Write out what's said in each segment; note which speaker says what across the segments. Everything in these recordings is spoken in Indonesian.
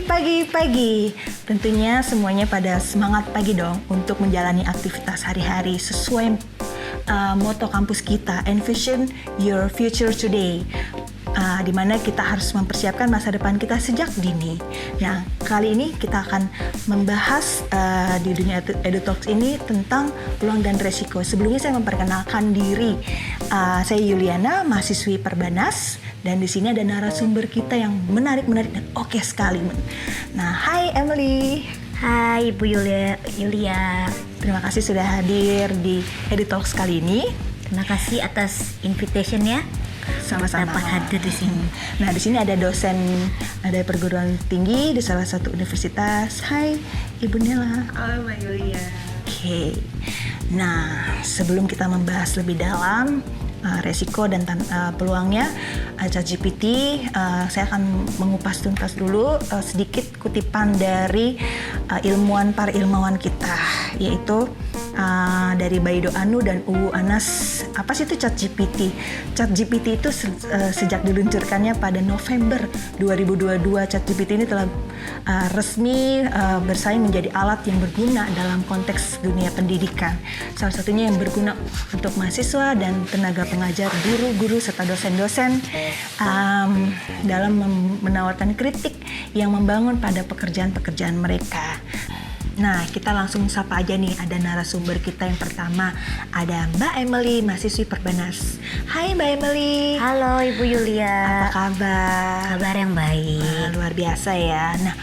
Speaker 1: Pagi. Tentunya semuanya pada semangat pagi dong untuk menjalani aktivitas hari-hari sesuai moto kampus kita, Envision Your Future Today. Di mana kita harus mempersiapkan masa depan kita sejak dini. Nah, kali ini kita akan membahas di dunia EduTalks ini tentang peluang dan resiko. Sebelumnya saya memperkenalkan diri. Saya Yuliana, mahasiswi Perbanas, dan di sini ada narasumber kita yang menarik dan oke sekali. Nah, hai Emily.
Speaker 2: Hai Ibu Yulia.
Speaker 1: Terima kasih sudah hadir di EduTalks kali ini.
Speaker 2: Terima kasih atas invitation-nya.
Speaker 1: Sama-sama.
Speaker 2: Dapat hadir di sini.
Speaker 1: Nah, di sini ada dosen dari perguruan tinggi di salah satu universitas. Hai, Ibu Nela.
Speaker 3: Halo, Mbak Yulia.
Speaker 1: Oke. Nah, sebelum kita membahas lebih dalam resiko dan peluangnya ChatGPT, saya akan mengupas tuntas dulu sedikit kutipan dari para ilmuwan kita, yaitu dari Baido Anu dan Uwu Anas. Apa sih itu ChatGPT? ChatGPT itu sejak diluncurkannya pada November 2022, ChatGPT ini telah resmi bersaing menjadi alat yang berguna dalam konteks dunia pendidikan. Salah satunya yang berguna untuk mahasiswa dan tenaga pengajar, guru-guru serta dosen-dosen dalam menawarkan kritik yang membangun pada pekerjaan-pekerjaan mereka. Nah, kita langsung sapa aja nih, ada narasumber kita yang pertama, ada Mbak Emily, mahasiswi Perbanas. Hai Mbak Emily.
Speaker 2: Halo Ibu Yulia.
Speaker 1: Apa kabar?
Speaker 2: Kabar yang baik.
Speaker 1: Luar biasa ya. Nah,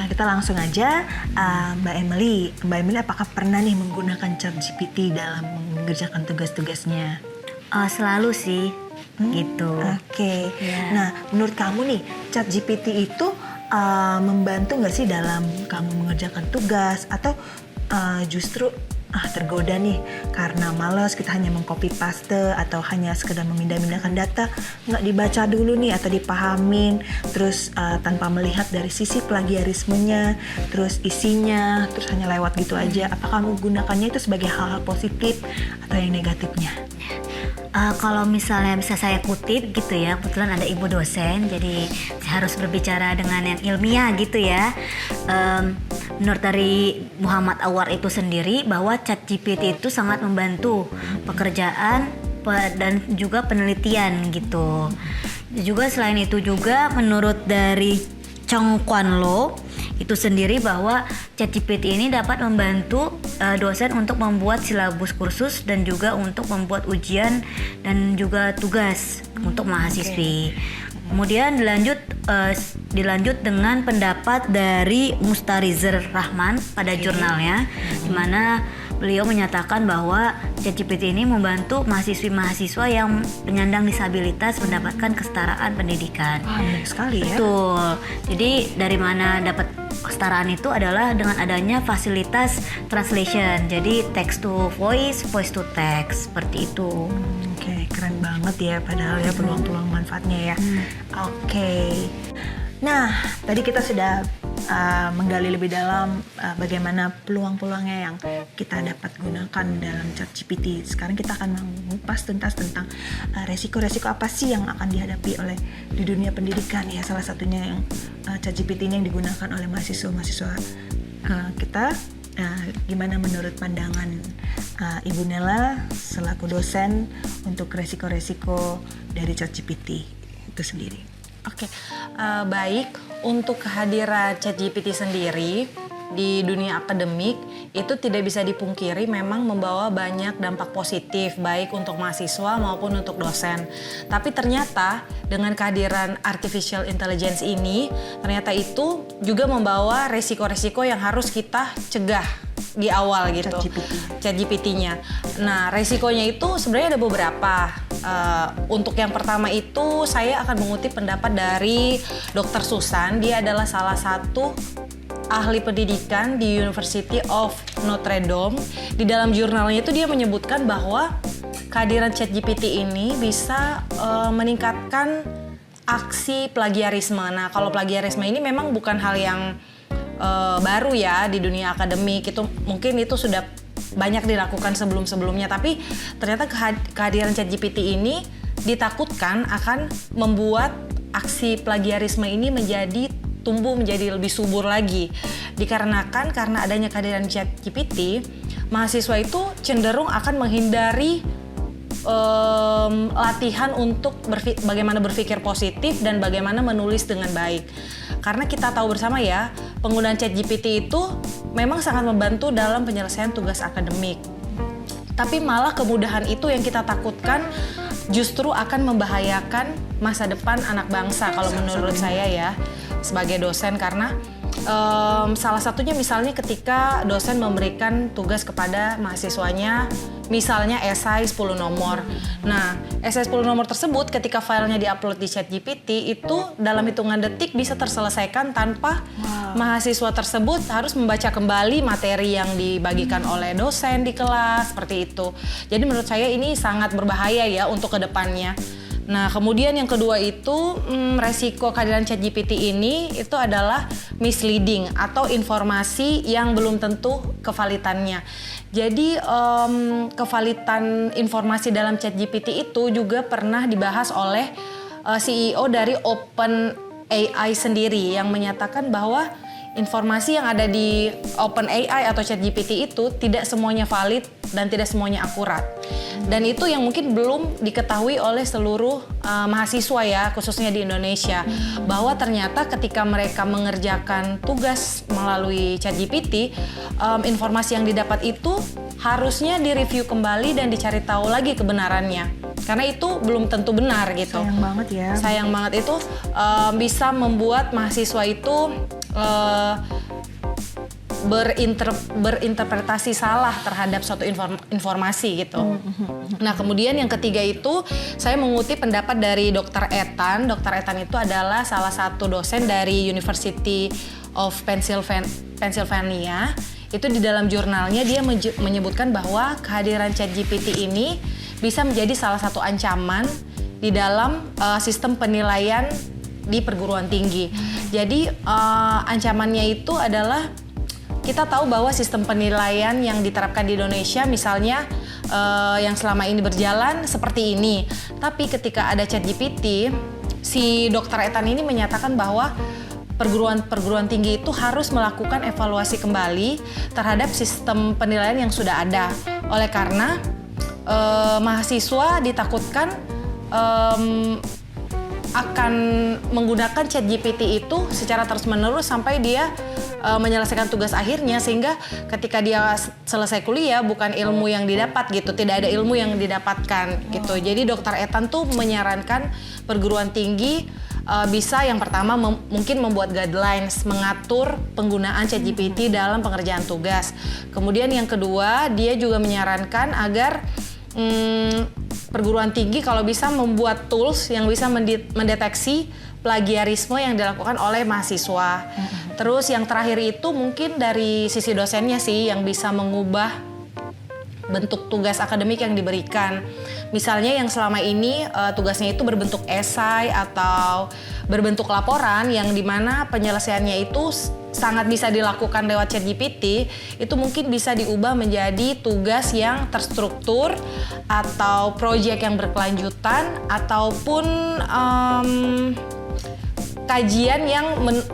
Speaker 1: kita langsung aja, Mbak Emily, apakah pernah nih menggunakan ChatGPT dalam mengerjakan tugas-tugasnya?
Speaker 2: Selalu sih, gitu.
Speaker 1: Oke.
Speaker 2: Ya.
Speaker 1: Nah, menurut kamu nih, ChatGPT itu membantu nggak sih dalam kamu mengerjakan tugas, atau justru tergoda nih karena malas kita hanya mengcopy paste atau hanya sekedar memindah-mindahkan data, nggak dibaca dulu nih atau dipahamin, terus tanpa melihat dari sisi plagiarismenya, terus isinya, terus hanya lewat gitu aja. Apa kamu gunakannya itu sebagai hal-hal positif atau yang negatifnya?
Speaker 2: Kalau misalnya bisa saya kutip gitu ya, kebetulan ada ibu dosen, jadi saya harus berbicara dengan yang ilmiah gitu ya. Menurut dari Muhammad Awar itu sendiri, bahwa ChatGPT itu sangat membantu pekerjaan dan juga penelitian gitu. Juga selain itu juga menurut dari Chong Kwan Lo itu sendiri, bahwa ChatGPT ini dapat membantu dosen untuk membuat silabus kursus dan juga untuk membuat ujian dan juga tugas untuk mahasiswi. Kemudian dilanjut dengan pendapat dari Mustarizar Rahman pada jurnalnya, di mana beliau menyatakan bahwa ChatGPT ini membantu mahasiswa yang penyandang disabilitas mendapatkan kesetaraan pendidikan.
Speaker 1: Benar sekali ya.
Speaker 2: Betul. Jadi dari mana dapat kesetaraan itu adalah dengan adanya fasilitas translation. Jadi text to voice, voice to text, seperti itu.
Speaker 1: Oke, keren banget ya, padahal ya peluang-peluang manfaatnya ya. Oke. Nah, tadi kita sudah menggali lebih dalam bagaimana peluang-peluangnya yang kita dapat gunakan dalam ChatGPT. Sekarang kita akan mengupas tuntas tentang resiko-resiko apa sih yang akan dihadapi oleh di dunia pendidikan ya. Salah satunya yang ChatGPT ini yang digunakan oleh mahasiswa-mahasiswa kita. Gimana menurut pandangan Ibu Nela selaku dosen untuk resiko-resiko dari ChatGPT itu sendiri?
Speaker 3: Oke, baik. Untuk kehadiran ChatGPT sendiri di dunia akademik itu tidak bisa dipungkiri memang membawa banyak dampak positif baik untuk mahasiswa maupun untuk dosen. Tapi ternyata dengan kehadiran artificial intelligence ini ternyata itu juga membawa resiko-resiko yang harus kita cegah di awal gitu. ChatGPT-nya. Nah, resikonya itu sebenarnya ada beberapa. Untuk yang pertama itu saya akan mengutip pendapat dari Dr. Susan. Dia adalah salah satu ahli pendidikan di University of Notre Dame. Di dalam jurnalnya itu dia menyebutkan bahwa kehadiran ChatGPT ini bisa meningkatkan aksi plagiarisme. Nah, kalau plagiarisme ini memang bukan hal yang baru ya di dunia akademik. Itu mungkin itu sudah banyak dilakukan sebelum-sebelumnya, tapi ternyata kehadiran ChatGPT ini ditakutkan akan membuat aksi plagiarisme ini menjadi tumbuh menjadi lebih subur lagi. Dikarenakan karena adanya kehadiran ChatGPT, mahasiswa itu cenderung akan menghindari latihan untuk bagaimana berpikir positif dan bagaimana menulis dengan baik. Karena kita tahu bersama ya, penggunaan ChatGPT itu memang sangat membantu dalam penyelesaian tugas akademik. Tapi malah kemudahan itu yang kita takutkan justru akan membahayakan masa depan anak bangsa kalau menurut saya ya sebagai dosen, karena salah satunya misalnya ketika dosen memberikan tugas kepada mahasiswanya misalnya esai 10 nomor. Nah, esai 10 nomor tersebut ketika filenya diupload di ChatGPT itu dalam hitungan detik bisa terselesaikan tanpa mahasiswa tersebut harus membaca kembali materi yang dibagikan oleh dosen di kelas, seperti itu. Jadi menurut saya ini sangat berbahaya ya untuk kedepannya. Nah, kemudian yang kedua itu resiko kehadiran ChatGPT ini itu adalah misleading atau informasi yang belum tentu kevalitannya. Jadi kevalitan informasi dalam ChatGPT itu juga pernah dibahas oleh CEO dari OpenAI sendiri yang menyatakan bahwa informasi yang ada di OpenAI atau ChatGPT itu tidak semuanya valid dan tidak semuanya akurat. Dan itu yang mungkin belum diketahui oleh seluruh mahasiswa ya, khususnya di Indonesia. Bahwa ternyata ketika mereka mengerjakan tugas melalui ChatGPT, informasi yang didapat itu harusnya direview kembali dan dicari tahu lagi kebenarannya. Karena itu belum tentu benar gitu.
Speaker 1: Sayang banget ya.
Speaker 3: Sayang banget itu bisa membuat mahasiswa itu berinterpretasi salah terhadap suatu informasi gitu. Nah, kemudian yang ketiga itu saya mengutip pendapat dari Dr. Ethan. Dr. Ethan itu adalah salah satu dosen dari University of Pennsylvania. Itu di dalam jurnalnya dia menyebutkan bahwa kehadiran ChatGPT ini bisa menjadi salah satu ancaman di dalam sistem penilaian di perguruan tinggi. Jadi ancamannya itu adalah kita tahu bahwa sistem penilaian yang diterapkan di Indonesia misalnya yang selama ini berjalan seperti ini. Tapi ketika ada ChatGPT, si Dr. Ethan ini menyatakan bahwa perguruan tinggi itu harus melakukan evaluasi kembali terhadap sistem penilaian yang sudah ada. Oleh karena mahasiswa ditakutkan akan menggunakan ChatGPT itu secara terus-menerus sampai dia menyelesaikan tugas akhirnya, sehingga ketika dia selesai kuliah bukan ilmu yang didapat gitu, tidak ada ilmu yang didapatkan gitu. Jadi Dr. Ethan tuh menyarankan perguruan tinggi bisa yang pertama mungkin membuat guidelines mengatur penggunaan ChatGPT dalam pengerjaan tugas. Kemudian yang kedua, dia juga menyarankan agar perguruan tinggi kalau bisa membuat tools yang bisa mendeteksi plagiarisme yang dilakukan oleh mahasiswa. Terus yang terakhir itu mungkin dari sisi dosennya sih yang bisa mengubah bentuk tugas akademik yang diberikan. Misalnya yang selama ini tugasnya itu berbentuk esai atau berbentuk laporan yang dimana penyelesaiannya itu sangat bisa dilakukan lewat ChatGPT, itu mungkin bisa diubah menjadi tugas yang terstruktur atau proyek yang berkelanjutan ataupun kajian yang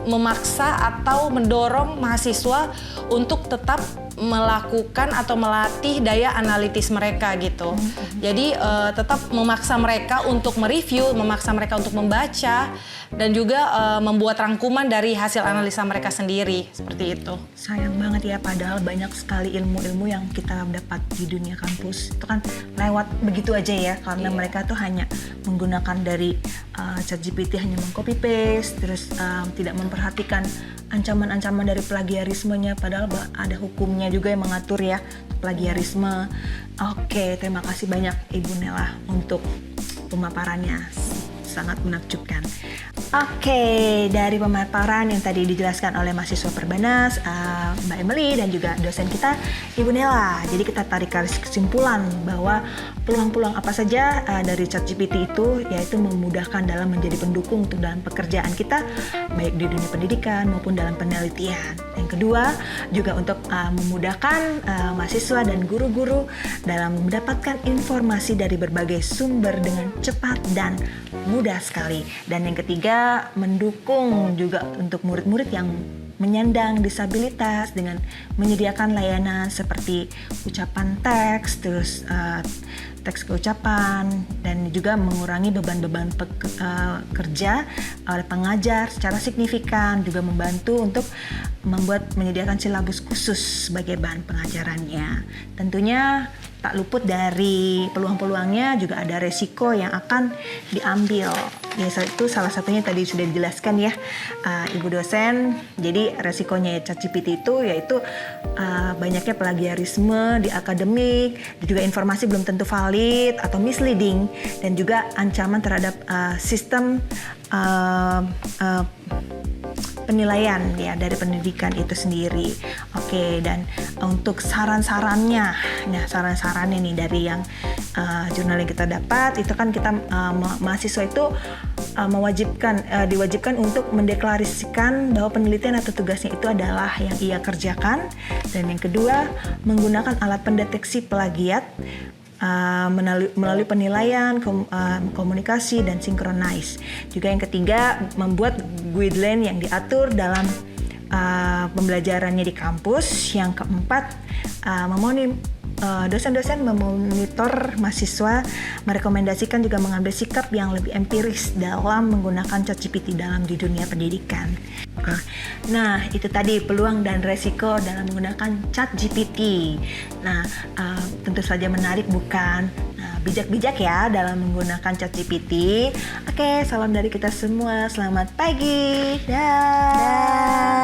Speaker 3: memaksa atau mendorong mahasiswa untuk tetap melakukan atau melatih daya analitis mereka gitu. Jadi tetap memaksa mereka untuk mereview, memaksa mereka untuk membaca, dan juga membuat rangkuman dari hasil analisa mereka sendiri, seperti itu.
Speaker 1: Sayang banget ya, padahal banyak sekali ilmu-ilmu yang kita dapat di dunia kampus itu kan lewat begitu aja ya, karena mereka tuh hanya menggunakan dari ChatGPT, hanya meng-copy paste, terus tidak memperhatikan ancaman-ancaman dari plagiarismenya, padahal ada hukumnya juga yang mengatur ya plagiarisme. Oke, terima kasih banyak Ibu Nela untuk pemaparannya, sangat menakjubkan. Oke, dari pemaparan yang tadi dijelaskan oleh mahasiswa Perbanas, Mbak Emily dan juga dosen kita Ibu Nela. Jadi kita tarik kesimpulan bahwa peluang-peluang apa saja dari ChatGPT itu yaitu memudahkan dalam menjadi pendukung untuk dalam pekerjaan kita, baik di dunia pendidikan maupun dalam penelitian. Yang yang kedua juga untuk memudahkan mahasiswa dan guru-guru dalam mendapatkan informasi dari berbagai sumber dengan cepat dan mudah sekali. Dan yang ketiga, mendukung juga untuk murid-murid yang menyandang disabilitas dengan menyediakan layanan seperti ucapan teks, terus teks keucapan, dan juga mengurangi beban-beban kerja oleh pengajar secara signifikan, juga membantu untuk menyediakan silabus khusus sebagai bahan pengajarannya. Tentunya tak luput dari peluang-peluangnya juga ada resiko yang akan diambil. Ya, itu salah satunya tadi sudah dijelaskan ya, Ibu dosen. Jadi resikonya ChatGPT itu yaitu banyaknya plagiarisme di akademik, dan juga informasi belum tentu valid atau misleading, dan juga ancaman terhadap sistem penilaian ya dari pendidikan itu sendiri. Oke, dan untuk saran-sarannya, nah saran-sarannya nih dari yang jurnal yang kita dapat itu kan kita mahasiswa itu diwajibkan untuk mendeklarasikan bahwa penelitian atau tugasnya itu adalah yang ia kerjakan, dan yang kedua menggunakan alat pendeteksi plagiat melalui penilaian, komunikasi, dan sinkronize. Juga yang ketiga, membuat guideline yang diatur dalam pembelajarannya di kampus. Yang keempat, dosen-dosen memonitor mahasiswa, merekomendasikan juga mengambil sikap yang lebih empiris dalam menggunakan ChatGPT di dunia pendidikan. Nah, itu tadi peluang dan resiko dalam menggunakan ChatGPT. Nah, tentu saja menarik bukan? Nah, bijak-bijak ya dalam menggunakan ChatGPT. Oke, salam dari kita semua. Selamat pagi. Dah.